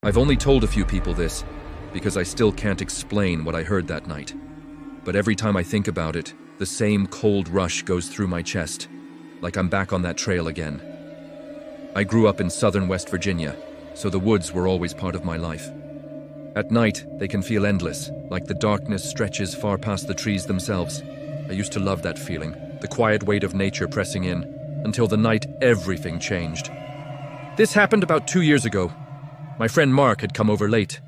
I've only told a few people this because I still can't explain what I heard that night. But every time I think about it, the same cold rush goes through my chest, like I'm back on that trail again. I grew up in southern West Virginia, so the woods were always part of my life. At night, they can feel endless, like the darkness stretches far past the trees themselves. I used to love that feeling, the quiet weight of nature pressing in, until the night everything changed. This happened about 2 years ago. My friend Mark had come over late.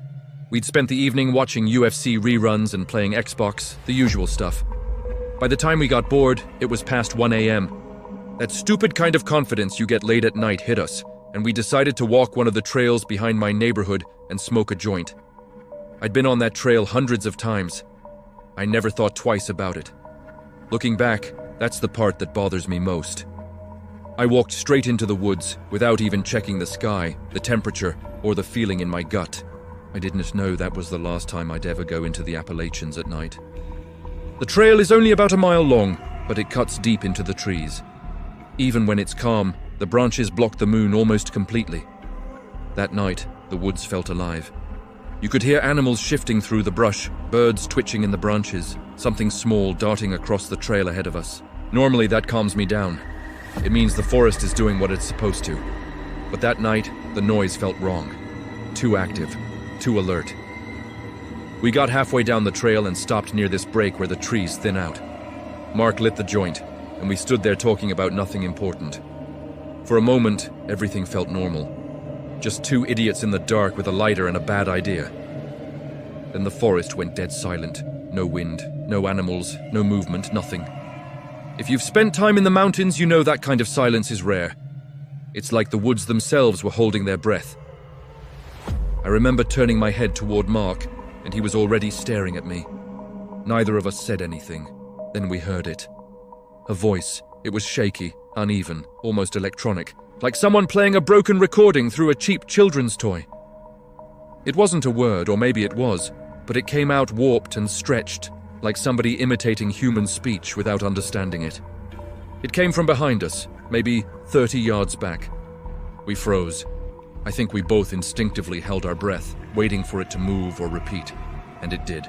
We'd spent the evening watching UFC reruns and playing Xbox, the usual stuff. By the time we got bored, it was past 1 a.m. That stupid kind of confidence you get late at night hit us, and we decided to walk one of the trails behind my neighborhood and smoke a joint. I'd been on that trail hundreds of times. I never thought twice about it. Looking back, that's the part that bothers me most. I walked straight into the woods without even checking the sky, the temperature, or the feeling in my gut. I didn't know that was the last time I'd ever go into the Appalachians at night. The trail is only about a mile long, but it cuts deep into the trees. Even when it's calm, the branches block the moon almost completely. That night, the woods felt alive. You could hear animals shifting through the brush, birds twitching in the branches, something small darting across the trail ahead of us. Normally that calms me down. It means the forest is doing what it's supposed to. But that night, the noise felt wrong. Too active, too alert. We got halfway down the trail and stopped near this break where the trees thin out. Mark lit the joint, and we stood there talking about nothing important. For a moment, everything felt normal. Just two idiots in the dark with a lighter and a bad idea. Then the forest went dead silent. No wind, no animals, no movement, nothing. If you've spent time in the mountains, you know that kind of silence is rare. It's like the woods themselves were holding their breath. I remember turning my head toward Mark, and he was already staring at me. Neither of us said anything. Then we heard it. A voice. It was shaky, uneven, almost electronic, like someone playing a broken recording through a cheap children's toy. It wasn't a word, or maybe it was, but it came out warped and stretched, like somebody imitating human speech without understanding it. It came from behind us, maybe 30 yards back. We froze. I think we both instinctively held our breath, waiting for it to move or repeat. And it did.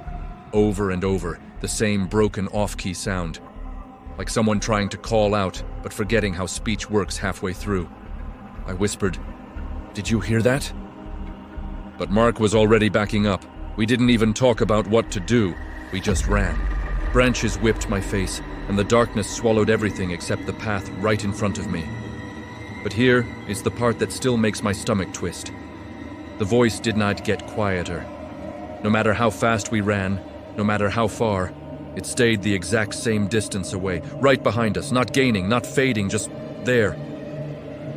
Over and over, the same broken off-key sound. Like someone trying to call out, but forgetting how speech works halfway through. I whispered, "Did you hear that?" But Mark was already backing up. We didn't even talk about what to do. We just ran. Branches whipped my face, and the darkness swallowed everything except the path right in front of me. But here is the part that still makes my stomach twist. The voice did not get quieter. No matter how fast we ran, no matter how far, it stayed the exact same distance away, right behind us, not gaining, not fading, just there.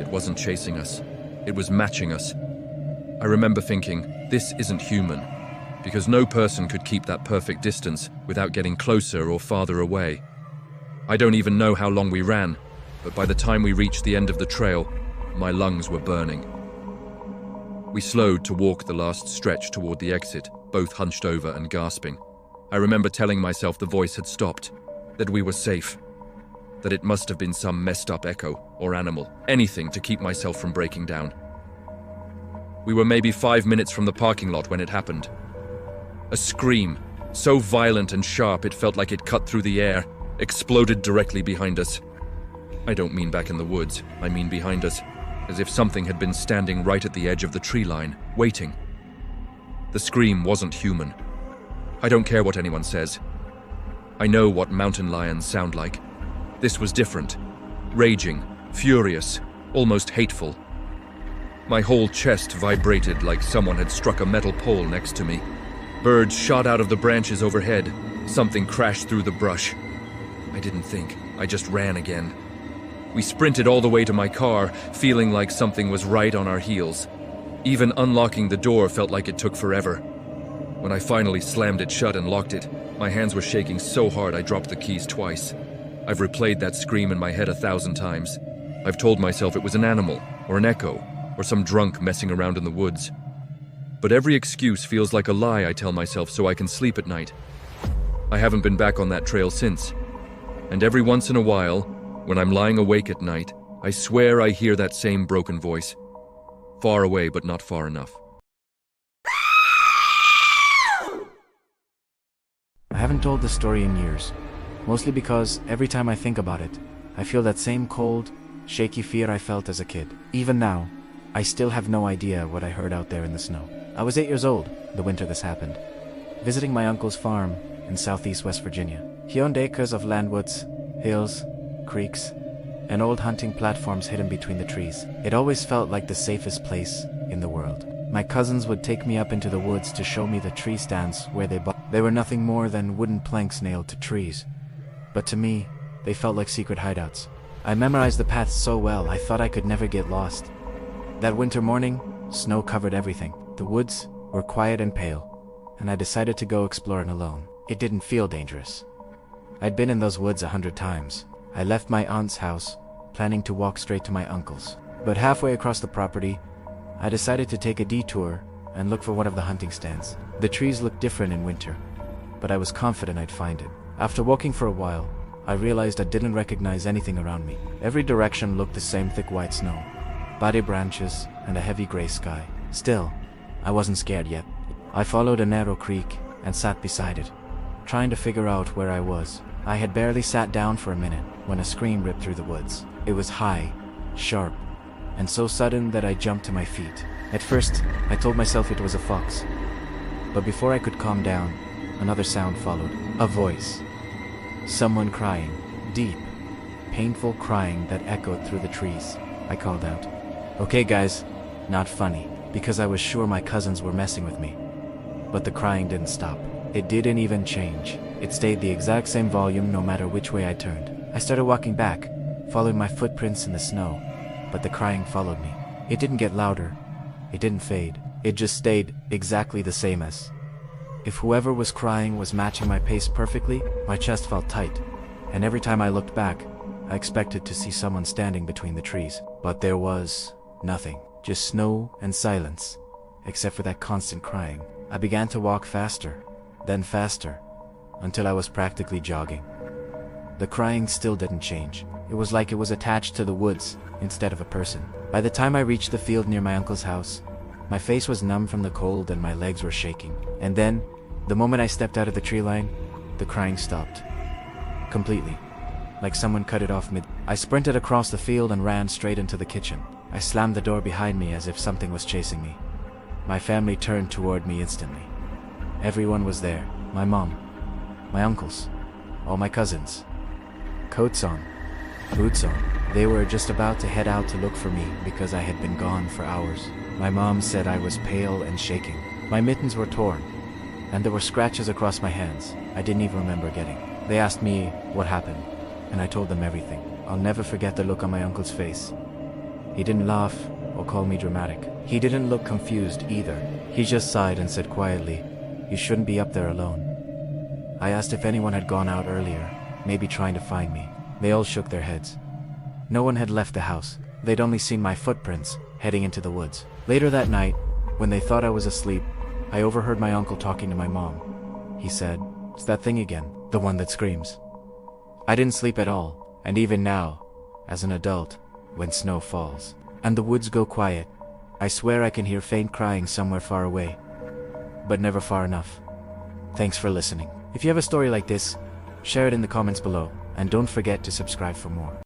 It wasn't chasing us. It was matching us. I remember thinking, this isn't human, because no person could keep that perfect distance without getting closer or farther away. I don't even know how long we ran, but by the time we reached the end of the trail, my lungs were burning. We slowed to walk the last stretch toward the exit, both hunched over and gasping. I remember telling myself the voice had stopped, that we were safe, that it must have been some messed up echo or animal, anything to keep myself from breaking down. We were maybe 5 minutes from the parking lot when it happened. A scream, so violent and sharp it felt like it cut through the air, exploded directly behind us. I don't mean back in the woods, I mean behind us, as if something had been standing right at the edge of the tree line, waiting. The scream wasn't human. I don't care what anyone says. I know what mountain lions sound like. This was different. Raging, furious, almost hateful. My whole chest vibrated like someone had struck a metal pole next to me. Birds shot out of the branches overhead. Something crashed through the brush. I didn't think. I just ran again. We sprinted all the way to my car, feeling like something was right on our heels. Even unlocking the door felt like it took forever. When I finally slammed it shut and locked it, my hands were shaking so hard I dropped the keys twice. I've replayed that scream in my head 1,000 times. I've told myself it was an animal, or an echo, or some drunk messing around in the woods. But every excuse feels like a lie I tell myself so I can sleep at night. I haven't been back on that trail since. And every once in a while, when I'm lying awake at night, I swear I hear that same broken voice. Far away, but not far enough. I haven't told this story in years, mostly because every time I think about it, I feel that same cold, shaky fear I felt as a kid. Even now, I still have no idea what I heard out there in the snow. I was 8 years old the winter this happened, visiting my uncle's farm in southeast West Virginia. He owned acres of landwoods, hills, creeks, and old hunting platforms hidden between the trees. It always felt like the safest place in the world. My cousins would take me up into the woods to show me the tree stands where they were nothing more than wooden planks nailed to trees. But to me, they felt like secret hideouts. I memorized the paths so well I thought I could never get lost. That winter morning, snow covered everything. The woods were quiet and pale, and I decided to go exploring alone. It didn't feel dangerous. I'd been in those woods 100 times. I left my aunt's house, planning to walk straight to my uncle's. But halfway across the property, I decided to take a detour and look for one of the hunting stands. The trees looked different in winter, but I was confident I'd find it. After walking for a while, I realized I didn't recognize anything around me. Every direction looked the same: thick white snow, body branches, and a heavy gray sky. Still, I wasn't scared yet. I followed a narrow creek and sat beside it, trying to figure out where I was. I had barely sat down for a minute when a scream ripped through the woods. It was high, sharp, and so sudden that I jumped to my feet. At first, I told myself it was a fox, but before I could calm down, another sound followed. A voice. Someone crying. Deep, painful crying that echoed through the trees. I called out, "Okay guys, not funny," because I was sure my cousins were messing with me. But the crying didn't stop. It didn't even change. It stayed the exact same volume no matter which way I turned. I started walking back, following my footprints in the snow, but the crying followed me. It didn't get louder. It didn't fade. It just stayed exactly the same as. If whoever was crying was matching my pace perfectly, my chest felt tight, and every time I looked back, I expected to see someone standing between the trees. But there was nothing. Just snow and silence, except for that constant crying. I began to walk faster, then faster, until I was practically jogging. The crying still didn't change. It was like it was attached to the woods instead of a person. By the time I reached the field near my uncle's house, my face was numb from the cold and my legs were shaking. And then, the moment I stepped out of the tree line, the crying stopped. Completely. Like someone cut it off mid. I sprinted across the field and ran straight into the kitchen. I slammed the door behind me as if something was chasing me. My family turned toward me instantly. Everyone was there. My mom, my uncles, all my cousins. Coats on, boots on. They were just about to head out to look for me because I had been gone for hours. My mom said I was pale and shaking. My mittens were torn, and there were scratches across my hands I didn't even remember getting. They asked me what happened, and I told them everything. I'll never forget the look on my uncle's face. He didn't laugh or call me dramatic. He didn't look confused either. He just sighed and said quietly, "You shouldn't be up there alone." I asked if anyone had gone out earlier, maybe trying to find me. They all shook their heads. No one had left the house. They'd only seen my footprints heading into the woods. Later that night, when they thought I was asleep, I overheard my uncle talking to my mom. He said, "It's that thing again, the one that screams." I didn't sleep at all, and even now, as an adult, when snow falls and the woods go quiet, I swear I can hear faint crying somewhere far away, but never far enough. Thanks for listening. If you have a story like this, share it in the comments below, and don't forget to subscribe for more.